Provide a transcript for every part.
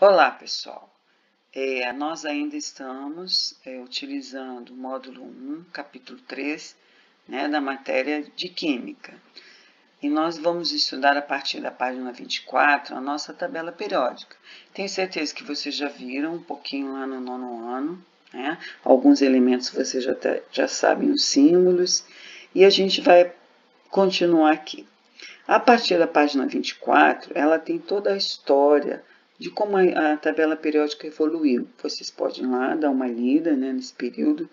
Olá, pessoal. Nós ainda estamos utilizando o módulo 1, capítulo 3, né, da matéria de Química. E nós vamos estudar a partir da página 24 a nossa tabela periódica. Tenho certeza que vocês já viram um pouquinho lá no nono ano, né? Alguns elementos vocês já sabem os símbolos, e a gente vai continuar aqui. A partir da página 24, ela tem toda a história de como a tabela periódica evoluiu. Vocês podem ir lá dar uma lida, né, nesse período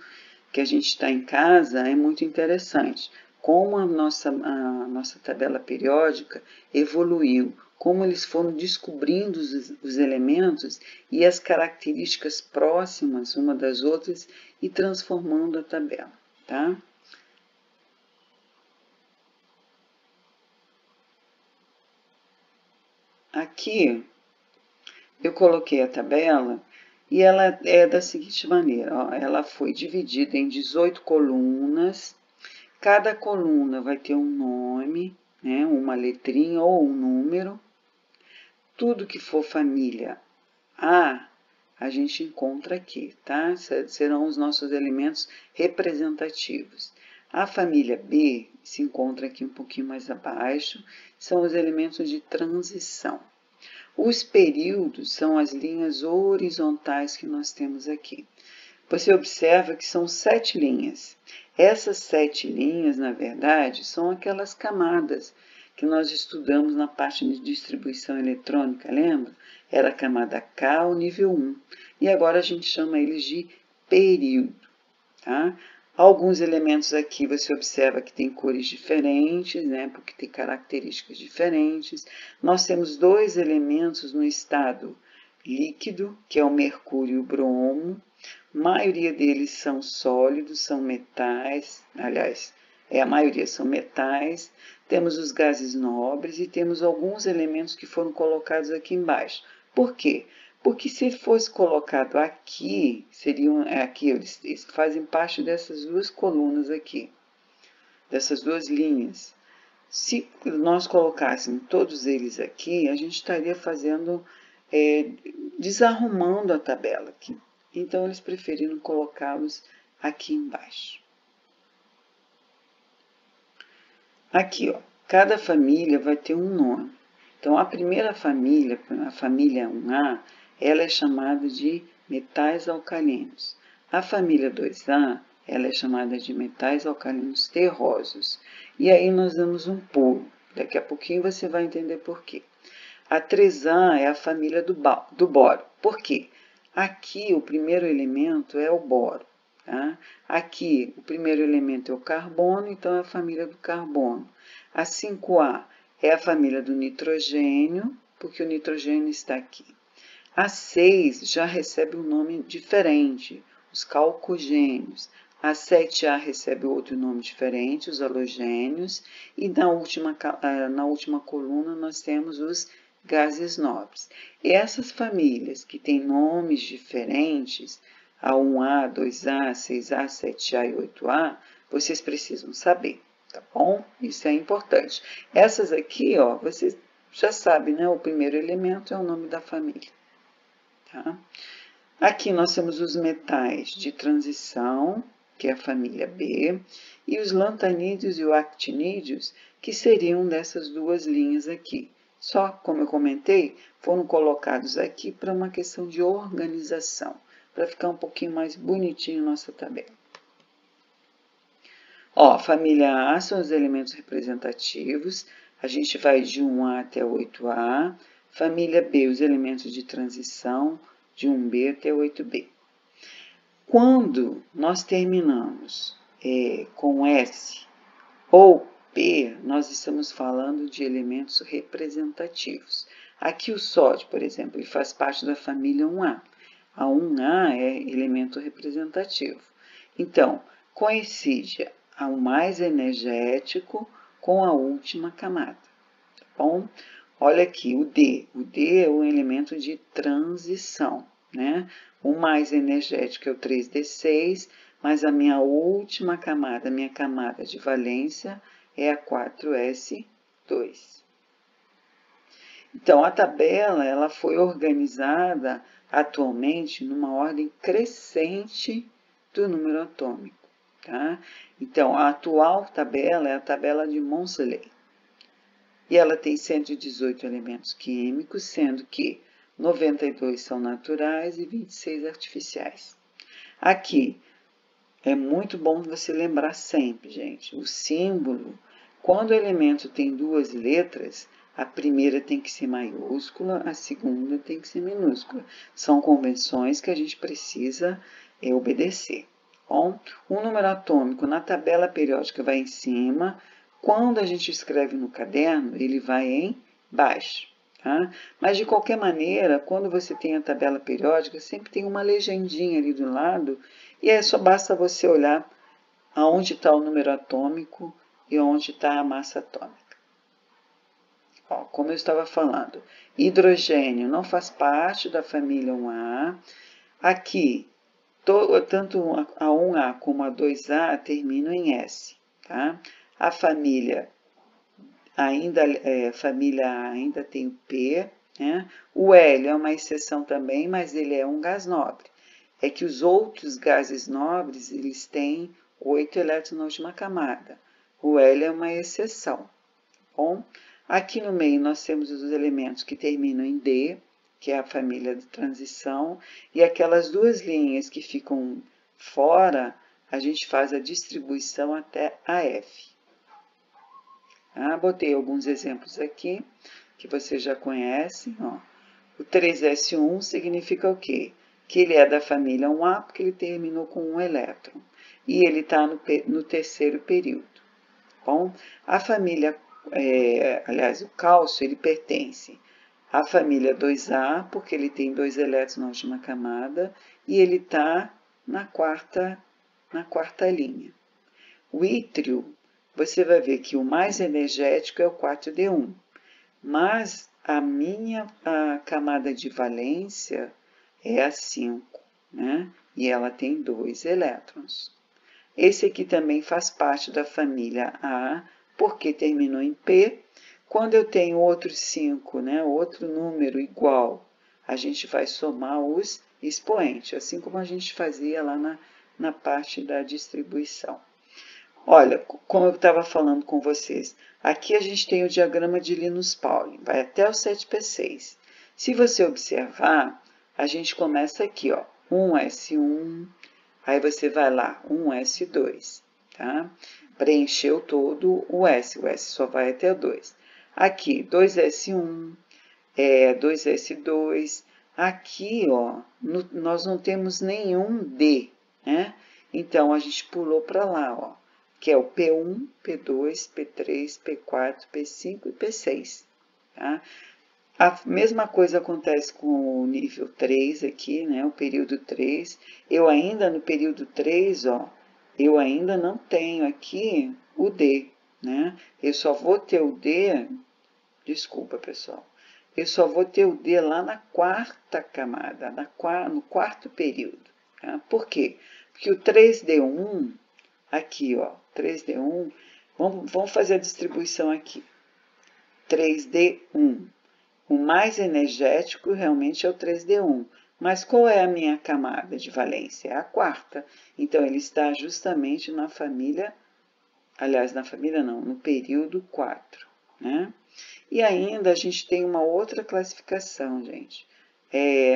que a gente está em casa, é muito interessante. Como a nossa tabela periódica evoluiu, como eles foram descobrindo os elementos e as características próximas uma das outras e transformando a tabela, tá? Aqui eu coloquei a tabela e ela é da seguinte maneira, ó, ela foi dividida em 18 colunas, cada coluna vai ter um nome, né, uma letrinha ou um número. Tudo que for família a gente encontra aqui, tá? Serão os nossos elementos representativos. A família B se encontra aqui um pouquinho mais abaixo, são os elementos de transição. Os períodos são as linhas horizontais que nós temos aqui. Você observa que são 7 linhas. Essas 7 linhas, na verdade, são aquelas camadas que nós estudamos na parte de distribuição eletrônica, lembra? Era a camada K, o nível 1. E agora a gente chama eles de período, tá? Alguns elementos aqui você observa que tem cores diferentes, né, porque tem características diferentes. Nós temos dois elementos no estado líquido, que é o mercúrio e o bromo. A maioria deles são sólidos, são metais, aliás, a maioria são metais. Temos os gases nobres e temos alguns elementos que foram colocados aqui embaixo. Por quê? Porque se fosse colocado aqui, eles fazem parte dessas duas colunas aqui, dessas duas linhas. Se nós colocássemos todos eles aqui, a gente estaria desarrumando a tabela aqui. Então, eles preferiram colocá-los aqui embaixo. Aqui, ó, cada família vai ter um nome. Então, a primeira família, a família 1A, ela é chamada de metais alcalinos. A família 2A, ela é chamada de metais alcalinos terrosos. E aí nós damos um pulo. Daqui a pouquinho você vai entender por quê. A 3A é a família do boro. Por quê? Aqui o primeiro elemento é o boro. Tá? Aqui o primeiro elemento é o carbono, então é a família do carbono. A 5A é a família do nitrogênio, porque o nitrogênio está aqui. A 6 já recebe um nome diferente, os calcogênios. A 7A recebe outro nome diferente, os halogênios. E na última coluna nós temos os gases nobres. E essas famílias que têm nomes diferentes, a 1A, 2A, 6A, 7A e 8A, vocês precisam saber, tá bom? Isso é importante. Essas aqui, ó, vocês já sabem, né? O primeiro elemento é o nome da família. Tá? Aqui nós temos os metais de transição, que é a família B, e os lantanídeos e os actinídeos, que seriam dessas duas linhas aqui. Só, como eu comentei, foram colocados aqui para uma questão de organização, para ficar um pouquinho mais bonitinho a nossa tabela. Ó, a família A são os elementos representativos, a gente vai de 1A até 8A. Família B, os elementos de transição, de 1B até 8B. Quando nós terminamos com S ou P, nós estamos falando de elementos representativos. Aqui o sódio, por exemplo, ele faz parte da família 1A. A 1A é elemento representativo. Então, coincide o mais energético com a última camada, tá bom? Olha aqui, o D. O D é um elemento de transição, né? O mais energético é o 3D6, mas a minha última camada, minha camada de valência, é a 4S2. Então, a tabela ela foi organizada atualmente numa ordem crescente do número atômico. Tá? Então, a atual tabela é a tabela de Moseley. E ela tem 118 elementos químicos, sendo que 92 são naturais e 26 artificiais. Aqui, é muito bom você lembrar sempre, gente, o símbolo, quando o elemento tem duas letras, a primeira tem que ser maiúscula, a segunda tem que ser minúscula. São convenções que a gente precisa obedecer. Bom, o número atômico na tabela periódica vai em cima, quando a gente escreve no caderno, ele vai embaixo. Tá? Mas, de qualquer maneira, quando você tem a tabela periódica, sempre tem uma legendinha ali do lado, e aí só basta você olhar aonde está o número atômico e onde está a massa atômica. Ó, como eu estava falando, hidrogênio não faz parte da família 1A. Aqui, tanto a 1A como a 2A terminam em S. Tá? A família ainda tem o P, né? O hélio é uma exceção também, mas ele é um gás nobre. É que os outros gases nobres, eles têm 8 elétrons na última camada. O hélio é uma exceção. Bom, aqui no meio nós temos os elementos que terminam em D, que é a família de transição, e aquelas duas linhas que ficam fora, a gente faz a distribuição até a F. Botei alguns exemplos aqui, que você já conhece. Ó. O 3s1 significa o quê? Que ele é da família 1A, porque ele terminou com um elétron. E ele está no terceiro período. Bom, a família, aliás, o cálcio, ele pertence à família 2A, porque ele tem 2 elétrons na última camada, e ele está na quarta linha. O ítrio, você vai ver que o mais energético é o 4D1, mas a camada de valência é a 5, né? E ela tem 2 elétrons. Esse aqui também faz parte da família A, porque terminou em P. Quando eu tenho outros 5, né, outro número igual, a gente vai somar os expoentes, assim como a gente fazia lá na parte da distribuição. Olha, como eu estava falando com vocês, aqui a gente tem o diagrama de Linus Pauling, vai até o 7p6. Se você observar, a gente começa aqui, ó, 1s1, aí você vai lá, 1s2, tá? Preencheu todo o S só vai até o 2. Aqui, 2s1, 2s2, aqui, ó, nós não temos nenhum D, né? Então, a gente pulou para lá, ó, que é o P1, P2, P3, P4, P5 e P6. Tá? A mesma coisa acontece com o nível 3 aqui, né? O período 3. Eu ainda no período 3, ó, eu ainda não tenho aqui o D, né? Eu só vou ter o D, desculpa pessoal, eu só vou ter o D lá na quarta camada, no quarto período. Tá? Por quê? Porque o 3D1, aqui, ó, 3D1, vamos fazer a distribuição aqui. 3D1, o mais energético realmente é o 3D1, mas qual é a minha camada de valência? É a quarta, então ele está justamente na família, aliás, na família não, no período 4, né? E ainda a gente tem uma outra classificação, gente,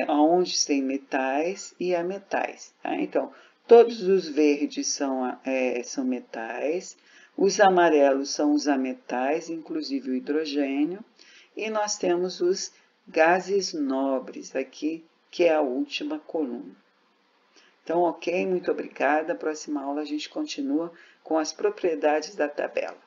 onde tem metais e ametais, tá? Então, todos os verdes são metais, os amarelos são os ametais, inclusive o hidrogênio, e nós temos os gases nobres aqui, que é a última coluna. Então, ok, muito obrigada. Na próxima aula a gente continua com as propriedades da tabela.